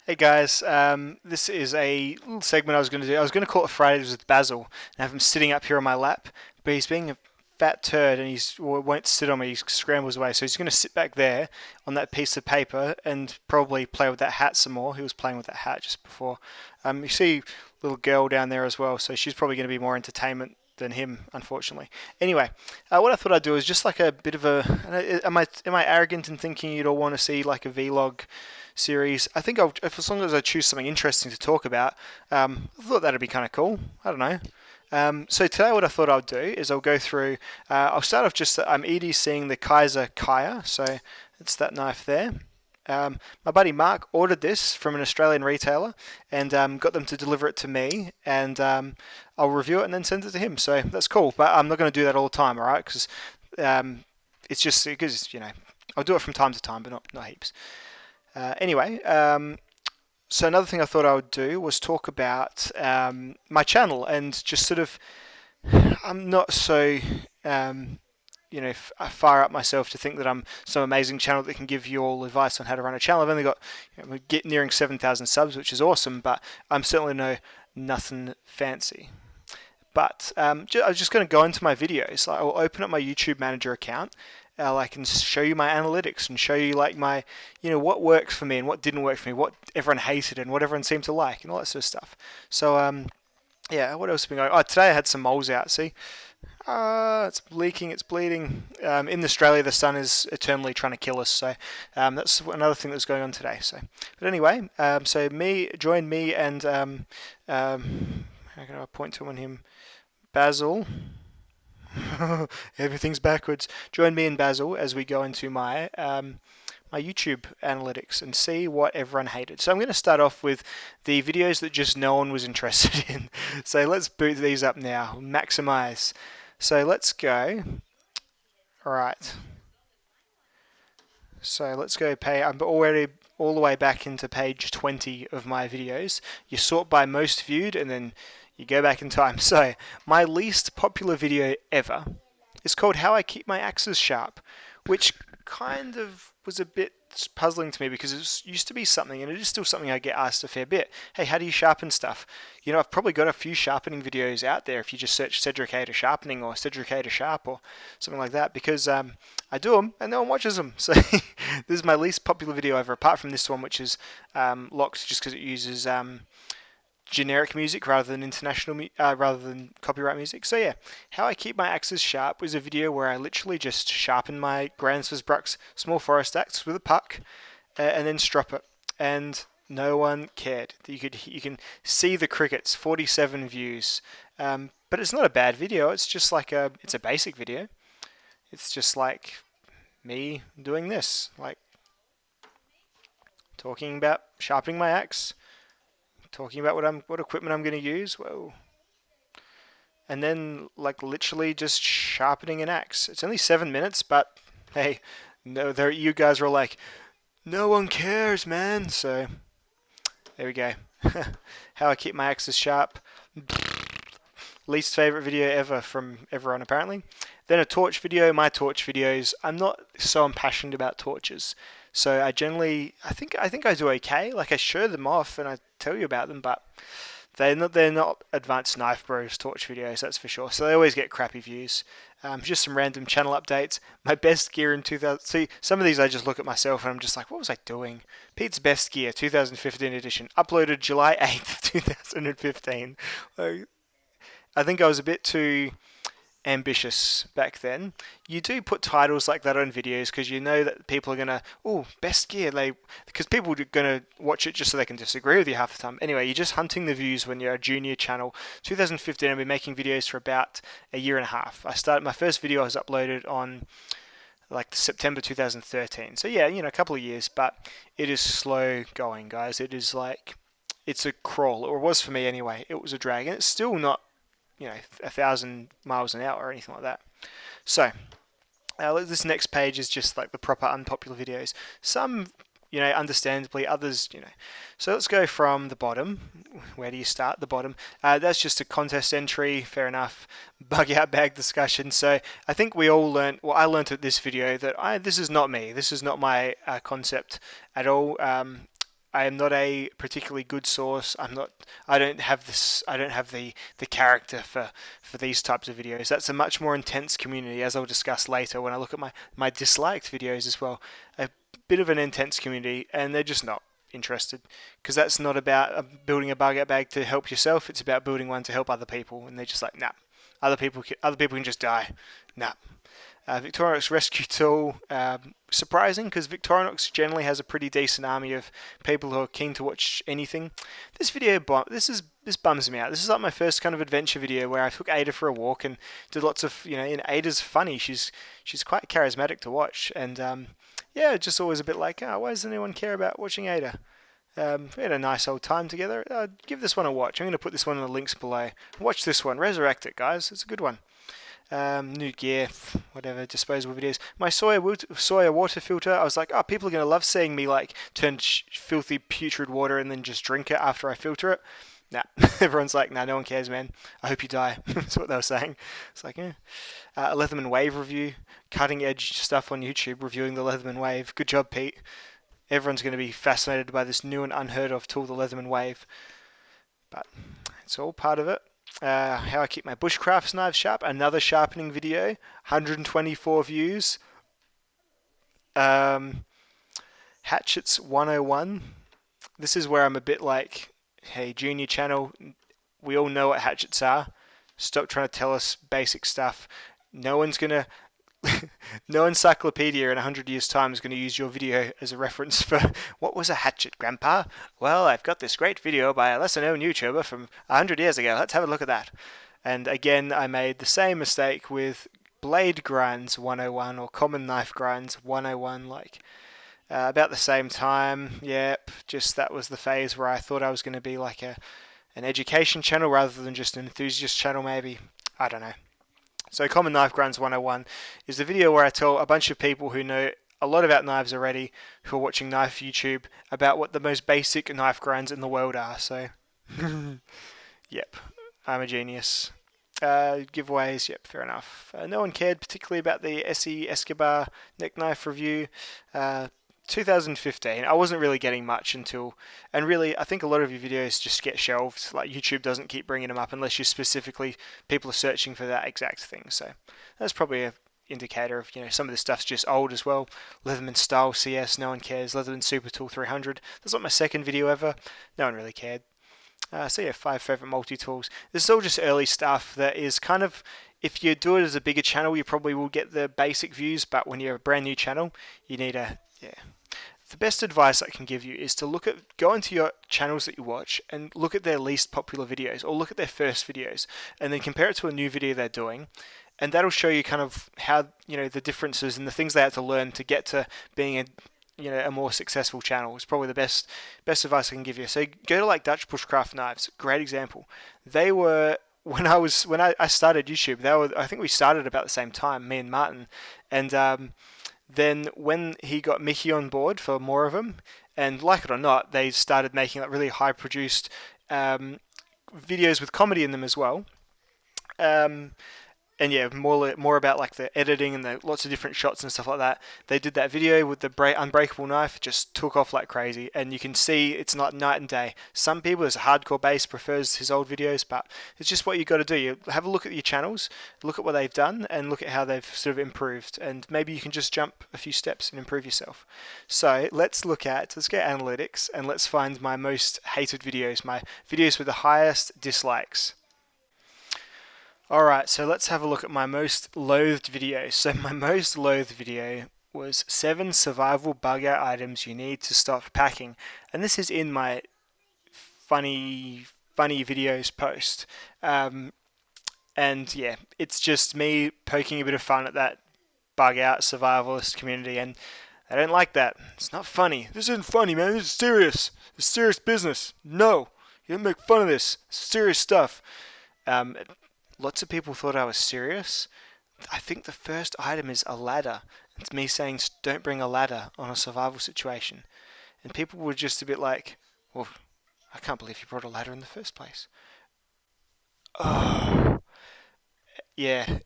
Hey guys, this is a little segment I was going to do. I was going to call it Fridays with Basil and have him sitting up here on my lap, but he's being a fat turd and won't sit on me. He scrambles away, so he's going to sit back there on that piece of paper and probably play with that hat some more. He was playing with that hat just before. You see little girl down there as well, so she's probably going to be more entertainment than him, unfortunately. Anyway, what I thought I'd do is just like a bit of a. Am I arrogant in thinking you'd all want to see like a vlog series? I think as long as I choose something interesting to talk about, I thought that'd be kind of cool. I don't know. So today, what I thought I'd do is I'll go through. I'll start off just that I'm EDCing the Kaiser Kaya, so it's that knife there. My buddy Mark ordered this from an Australian retailer and got them to deliver it to me, and I'll review it and then send it to him. So that's cool, but I'm not going to do that all the time, all right? Because it's just because I'll do it from time to time, but not heaps. Anyway, so another thing I thought I would do was talk about my channel and just sort of. I'm not so. I fire up myself to think that I'm some amazing channel that can give you all advice on how to run a channel. I've only got, we're getting nearing 7,000 subs, which is awesome, but I'm certainly nothing fancy. But I was just going to go into my videos. Like, I'll open up my YouTube Manager account. I can show you my analytics and show you like my, what works for me and what didn't work for me, what everyone hated and what everyone seemed to like, and all that sort of stuff. So yeah, what else have been going on? Oh, today I had some moles out. See. It's leaking, it's bleeding. In Australia, the sun is eternally trying to kill us, so that's another thing that's going on today. So, but anyway, join me and how can I point to him? Basil. Everything's backwards. Join me and Basil as we go into my my YouTube analytics and see what everyone hated. So I'm going to start off with the videos that just no one was interested in. So let's boot these up now. Maximize. So let's go. All right. So let's go I'm already all the way back into page 20 of my videos. You sort by most viewed and then you go back in time. So my least popular video ever is called How I Keep My Axes Sharp, which kind of was a bit puzzling to me because it used to be something, and it is still something I get asked a fair bit. Hey, how do you sharpen stuff? I've probably got a few sharpening videos out there if you just search Cedric A to sharpening or Cedric A to sharp or something like that, because I do them and no one watches them. So this is my least popular video ever, apart from this one, which is locked just because it uses generic music rather than rather than copyright music. So yeah, How I Keep My Axes Sharp was a video where I literally just sharpened my Gransfors small forest axe with a puck and then strop it, and no one cared. You can see the crickets. 47 views, but it's not a bad video. It's just like it's a basic video. It's just like me doing this, like talking about sharpening my axe. Talking about what equipment I'm going to use, whoa, and then like literally just sharpening an axe. It's only 7 minutes, but hey, no, you guys are all like, no one cares, man. So there we go. How I Keep My Axes Sharp. Least favorite video ever from everyone apparently. Then a torch video. My torch videos, I'm not so impassioned about torches. So I think I do okay. Like, I show them off and I tell you about them, but they're not advanced knife bros torch videos, that's for sure. So they always get crappy views. Just some random channel updates. My best gear in 2000. See, some of these I just look at myself and I'm just like, what was I doing? Pete's Best Gear 2015 edition, uploaded July 8th, 2015. I think I was a bit too ambitious back then. You do put titles like that on videos because you know that people are gonna, best gear, because people are gonna watch it just so they can disagree with you half the time. Anyway, you're just hunting the views when you're a junior channel. 2015, I've been making videos for about a year and a half. My first video was uploaded on like September 2013. So yeah, a couple of years, but it is slow going, guys. It is like, it's a crawl, or it was for me anyway. It was a drag, and it's still not 1,000 miles an hour or anything like that. So this next page is just like the proper unpopular videos. Some, understandably, others, So let's go from the bottom. Where do you start? The bottom. That's just a contest entry. Fair enough. Bug out bag discussion. So I think we all learned. Well, I learned at this video that this is not me. This is not my concept at all. I am not a particularly good source. I don't have this. I don't have the character for these types of videos. That's a much more intense community, as I'll discuss later when I look at my disliked videos as well. A bit of an intense community, and they're just not interested, because that's not about building a bug out bag to help yourself. It's about building one to help other people, and they're just like, nah. Other people can just die. Nah. Victorinox Rescue Tool, surprising, because Victorinox generally has a pretty decent army of people who are keen to watch anything. This bums me out. This is like my first kind of adventure video where I took Ada for a walk and did lots of, and Ada's funny. She's quite charismatic to watch, and yeah, just always a bit like, why does anyone care about watching Ada? We had a nice old time together. Give this one a watch. I'm going to put this one in the links below. Watch this one. Resurrect it, guys. It's a good one. New gear, whatever, disposable videos. My soya water filter, I was like, people are going to love seeing me like turn filthy putrid water and then just drink it after I filter it. Nah, everyone's like, nah, no one cares, man. I hope you die. That's what they were saying. It's like, a Leatherman Wave review, cutting edge stuff on YouTube, reviewing the Leatherman Wave. Good job, Pete. Everyone's going to be fascinated by this new and unheard of tool, the Leatherman Wave. But it's all part of it. How I keep my bushcrafts knives sharp. Another sharpening video. 124 views. Hatchets 101. This is where I'm a bit like, hey, junior channel, we all know what hatchets are. Stop trying to tell us basic stuff. No encyclopedia in 100 years' time is going to use your video as a reference for what was a hatchet, Grandpa? Well, I've got this great video by a lesser-known YouTuber from 100 years ago. Let's have a look at that. And again, I made the same mistake with blade grinds 101 or common knife grinds 101, like about the same time. Yep, just that was the phase where I thought I was going to be like an education channel rather than just an enthusiast channel, maybe. I don't know. So Common Knife Grinds 101 is the video where I tell a bunch of people who know a lot about knives already, who are watching knife YouTube, about what the most basic knife grinds in the world are. So, yep, I'm a genius. Giveaways, yep, fair enough. No one cared particularly about the SE Escobar neck knife review. 2015, I wasn't really getting much until, and really, I think a lot of your videos just get shelved. Like YouTube doesn't keep bringing them up unless people are searching for that exact thing. So that's probably an indicator of, some of this stuff's just old as well. Leatherman Style CS, no one cares. Leatherman Super Tool 300. That's not my second video ever. No one really cared. So yeah, 5 favorite multi-tools. This is all just early stuff that is kind of, if you do it as a bigger channel, you probably will get the basic views, but when you're a brand new channel, you need the best advice I can give you is to go into your channels that you watch and look at their least popular videos, or look at their first videos, and then compare it to a new video they're doing, and that'll show you kind of how, the differences and the things they had to learn to get to being a more successful channel. It's probably the best advice I can give you. So go to like Dutch Bushcraft Knives, great example. They were, when I started YouTube, I think we started about the same time, me and Martin, and then when he got Mickey on board for more of them, and like it or not, they started making like really high produced videos with comedy in them as well. And yeah, more about like the editing and the lots of different shots and stuff like that. They did that video with the unbreakable knife, just took off like crazy, and you can see it's not night and day. Some people, there's a hardcore base, prefers his old videos, but it's just what you got to do. You have a look at your channels, look at what they've done, and look at how they've sort of improved, and maybe you can just jump a few steps and improve yourself. So let's go analytics, and let's find my most hated videos, my videos with the highest dislikes. Alright, so let's have a look at my most loathed video. So my most loathed video was 7 survival bug out items you need to stop packing. And this is in my funny videos post. And yeah, it's just me poking a bit of fun at that bug out survivalist community, and I don't like that. It's not funny. This isn't funny, man. This is serious. It's serious business. No, you don't make fun of this. It's serious stuff. Lots of people thought I was serious. I think the first item is a ladder. It's me saying don't bring a ladder on a survival situation. And people were just a bit like, well, I can't believe you brought a ladder in the first place. Oh, yeah.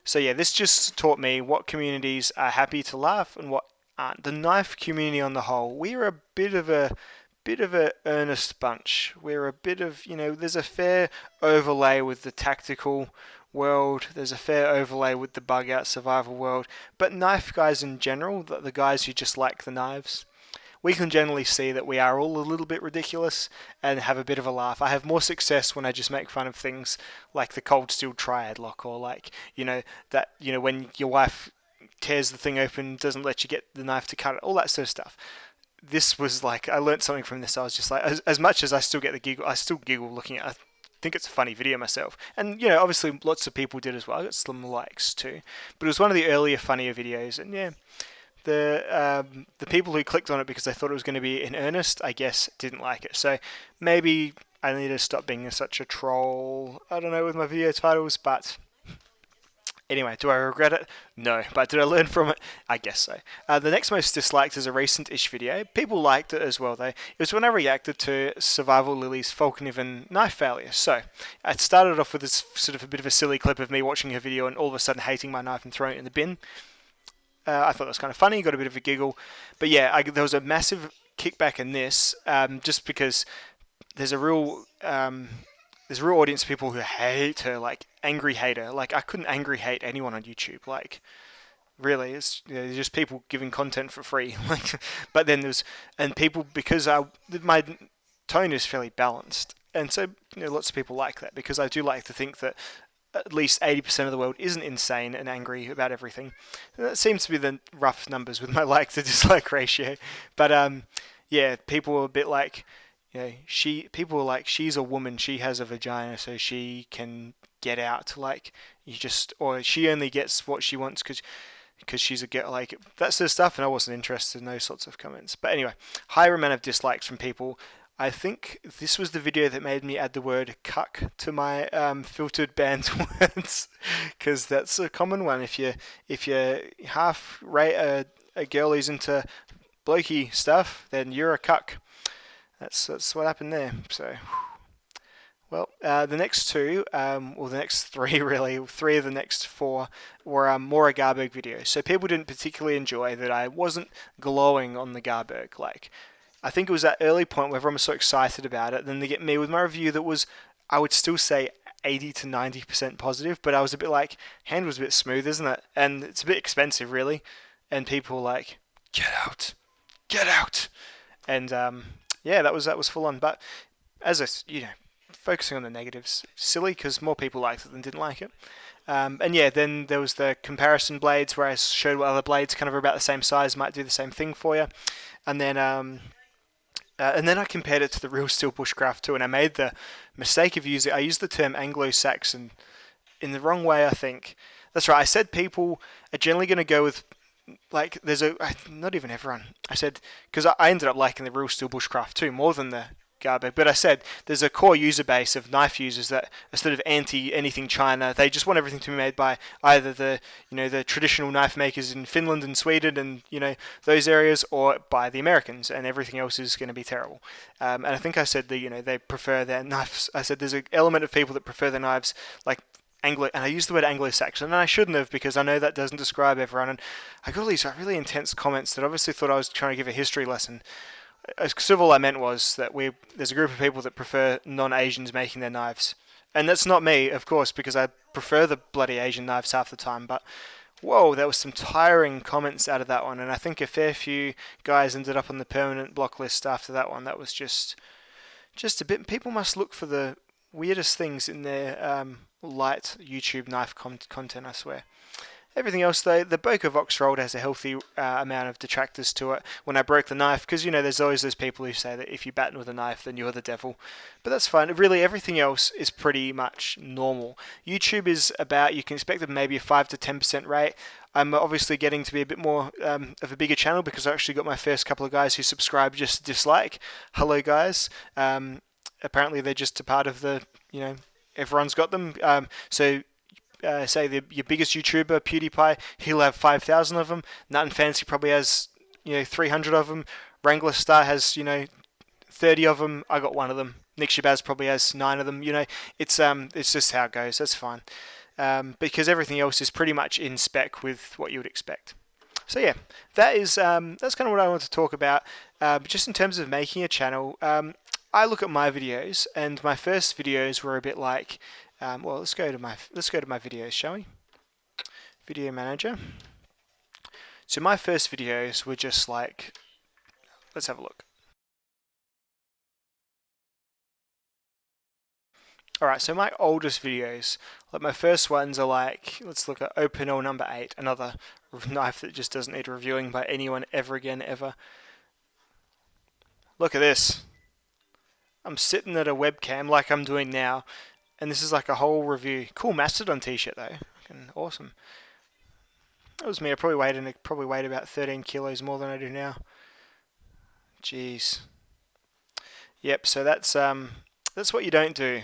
So yeah, this just taught me what communities are happy to laugh and what aren't. The knife community on the whole, we're a bit of a earnest bunch. We're a bit of, there's a fair overlay with the tactical world. There's a fair overlay with the bug out survival world. But knife guys in general, the guys who just like the knives, we can generally see that we are all a little bit ridiculous and have a bit of a laugh. I have more success when I just make fun of things like the cold steel triad lock, or like, when your wife tears the thing open, doesn't let you get the knife to cut it, all that sort of stuff. This was like, I learned something from this. I was just like, as much as I still get the giggle, I still giggle looking at it. I think it's a funny video myself. And, obviously lots of people did as well. I got some likes too. But it was one of the earlier, funnier videos. And yeah, the people who clicked on it because they thought it was going to be in earnest, I guess, didn't like it. So maybe I need to stop being such a troll, I don't know, with my video titles, but anyway, do I regret it? No. But did I learn from it? I guess so. The next most disliked is a recent-ish video. People liked it as well, though. It was when I reacted to Survival Lily's Falconivan knife failure. So, I started off with this sort of a bit of a silly clip of me watching her video and all of a sudden hating my knife and throwing it in the bin. I thought that was kind of funny, got a bit of a giggle. But yeah, there was a massive kickback in this, just because there's a real audience of people who hate her, like angry hater. Like, I couldn't angry hate anyone on YouTube. Like, really, it's just people giving content for free. Like, but then people, because my tone is fairly balanced, and so lots of people like that, because I do like to think that at least 80% of the world isn't insane and angry about everything. And that seems to be the rough numbers with my like to dislike ratio. But yeah, people were a bit like, people were like, she's a woman, she has a vagina, so she can get out. Like, or she only gets what she wants because she's a girl, like that sort of stuff. And I wasn't interested in those sorts of comments. But anyway, higher amount of dislikes from people. I think this was the video that made me add the word cuck to my filtered banned words, because that's a common one. If you half rate a girl who's into blokey stuff, then you're a cuck. That's what happened there. So, well, the next two, or the next three really, three of the next four were more a Garberg videos. So people didn't particularly enjoy that I wasn't glowing on the Garberg. Like, I think it was that early point where everyone was so excited about it. Then they get me with my review that was, I would still say 80 to 90% positive, but I was a bit like, hand was a bit smooth, isn't it? And it's a bit expensive, really. And people were like, get out. And yeah, that was full on. But as focusing on the negatives, silly, because more people liked it than didn't like it. And yeah, then there was the comparison blades where I showed what other blades kind of are about the same size might do the same thing for you. And then I compared it to the real steel bushcraft too, and I made the mistake of I used the term Anglo-Saxon in the wrong way, I think. That's right, I said people are generally going to go with, like, not even everyone. I said, because I ended up liking the real steel bushcraft too, more than the Garberg, but I said there's a core user base of knife users that are sort of anti anything China. They just want everything to be made by either the traditional knife makers in Finland and Sweden and those areas, or by the Americans, and everything else is going to be terrible. And I think I said they prefer their knives. I said there's an element of people that prefer their knives like Anglo, and I used the word Anglo-Saxon, and I shouldn't have, because I know that doesn't describe everyone. And I got all these really intense comments that obviously thought I was trying to give a history lesson. Sort of all I meant was that there's a group of people that prefer non-Asians making their knives. And that's not me, of course, because I prefer the bloody Asian knives half the time. But, whoa, there was some tiring comments out of that one. And I think a fair few guys ended up on the permanent block list after that one. That was just a bit... People must look for the weirdest things in their light YouTube knife content, I swear. Everything else, though, the Boca Vox Rolled has a healthy amount of detractors to it. When I broke the knife, because, there's always those people who say that if you batten with a knife, then you're the devil. But that's fine. Really, everything else is pretty much normal. YouTube is about, you can expect maybe a 5 to 10% rate. I'm obviously getting to be a bit more of a bigger channel, because I actually got my first couple of guys who subscribe just to dislike. Hello, guys. Apparently, they're just a part of the, everyone's got them. Say your biggest YouTuber, PewDiePie, he'll have 5,000 of them. Nut and Fancy probably has 300 of them. Wrangler Star has 30 of them. I got one of them. Nick Shabazz probably has 9 of them. It's just how it goes. That's fine, because everything else is pretty much in spec with what you would expect. So yeah, that's kind of what I want to talk about. Just in terms of making a channel, I look at my videos, and my first videos were a bit like, well, let's go to my videos, shall we? Video manager. So my first videos were just like, let's have a look. Alright, so my oldest videos, like my first ones are like, let's look at Opinel number 8, another knife that just doesn't need reviewing by anyone ever again, ever. Look at this. I'm sitting at a webcam like I'm doing now, and this is like a whole review. Cool Mastodon t-shirt though, fucking awesome. That was me. I probably weighed about 13 kilos more than I do now. Jeez. Yep. So that's what you don't do.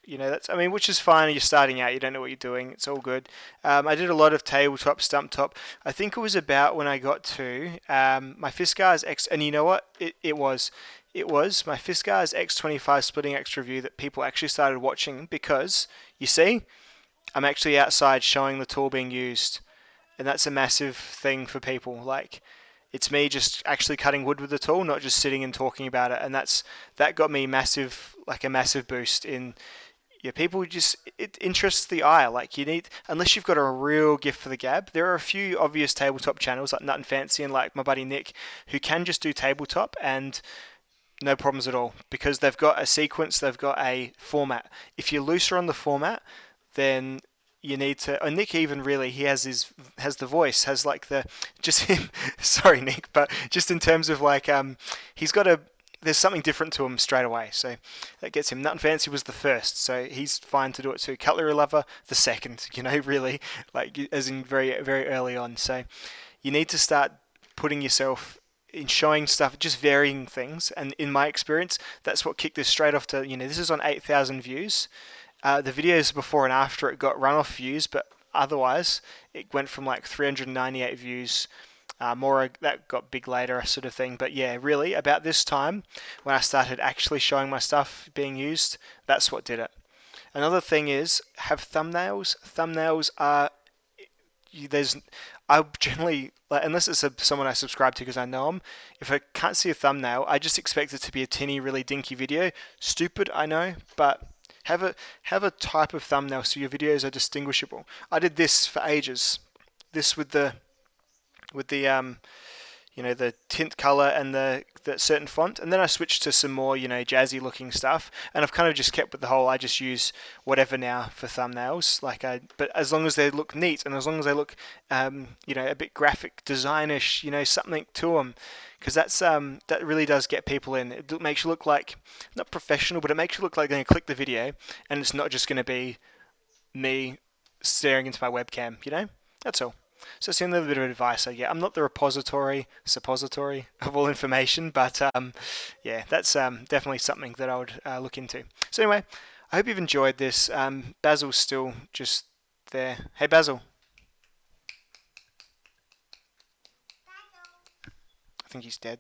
You know, which is fine. You're starting out. You don't know what you're doing. It's all good. I did a lot of tabletop, stump top. I think it was about when I got to my Fiskars X, and you know what? It was my Fiskars X25 splitting X review that people actually started watching because you see, I'm actually outside showing the tool being used. And that's a massive thing for people. Like, it's me just actually cutting wood with the tool, not just sitting and talking about it. And that got me a massive boost in, yeah, people just, it interests the eye. Like, you need, unless you've got a real gift for the gab, there are a few obvious tabletop channels like Nut and Fancy and like my buddy Nick who can just do tabletop and no problems at all because they've got a sequence, they've got a format. If you're looser on the format, then you need to. And Nick even really, he has the voice, has like the just him. Sorry, Nick, but just in terms of like he's got there's something different to him straight away, so that gets him. Nut and Fancy was the first, so he's fine to do it too. Cutlery Lover, the second, really, like as in very, very early on. So you need to start putting yourself in showing stuff, just varying things. And in my experience, that's what kicked this straight off to, this is on 8,000 views. The videos before and after it got runoff views, but otherwise it went from like 398 views. More that got big later, sort of thing. But yeah, really about this time when I started actually showing my stuff being used, that's what did it. Another thing is have thumbnails. Thumbnails are I generally, like, unless it's someone I subscribe to because I know them, if I can't see a thumbnail, I just expect it to be a tinny, really dinky video. Stupid, I know, but have a type of thumbnail so your videos are distinguishable. I did this for ages. This with the the tint color and the certain font, and then I switched to some more jazzy looking stuff, and I've kind of just kept with the whole I just use whatever now for thumbnails, but as long as they look neat and as long as they look a bit graphic designish, something to them, because that really does get people in. It makes you look like not professional, but it makes you look like they're going to click the video and it's not just going to be me staring into my webcam. That's all. So it's a little bit of advice I get. I'm not the suppository of all information, but yeah, that's definitely something that I would look into. So anyway, I hope you've enjoyed this. Basil's still just there. Hey, Basil. I think he's dead.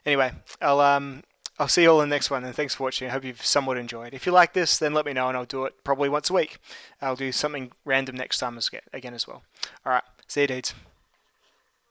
Anyway, I'll see you all in the next one, and thanks for watching. I hope you've somewhat enjoyed. If you like this, then let me know, and I'll do it probably once a week. I'll do something random next time again as well. All right, see you, dudes.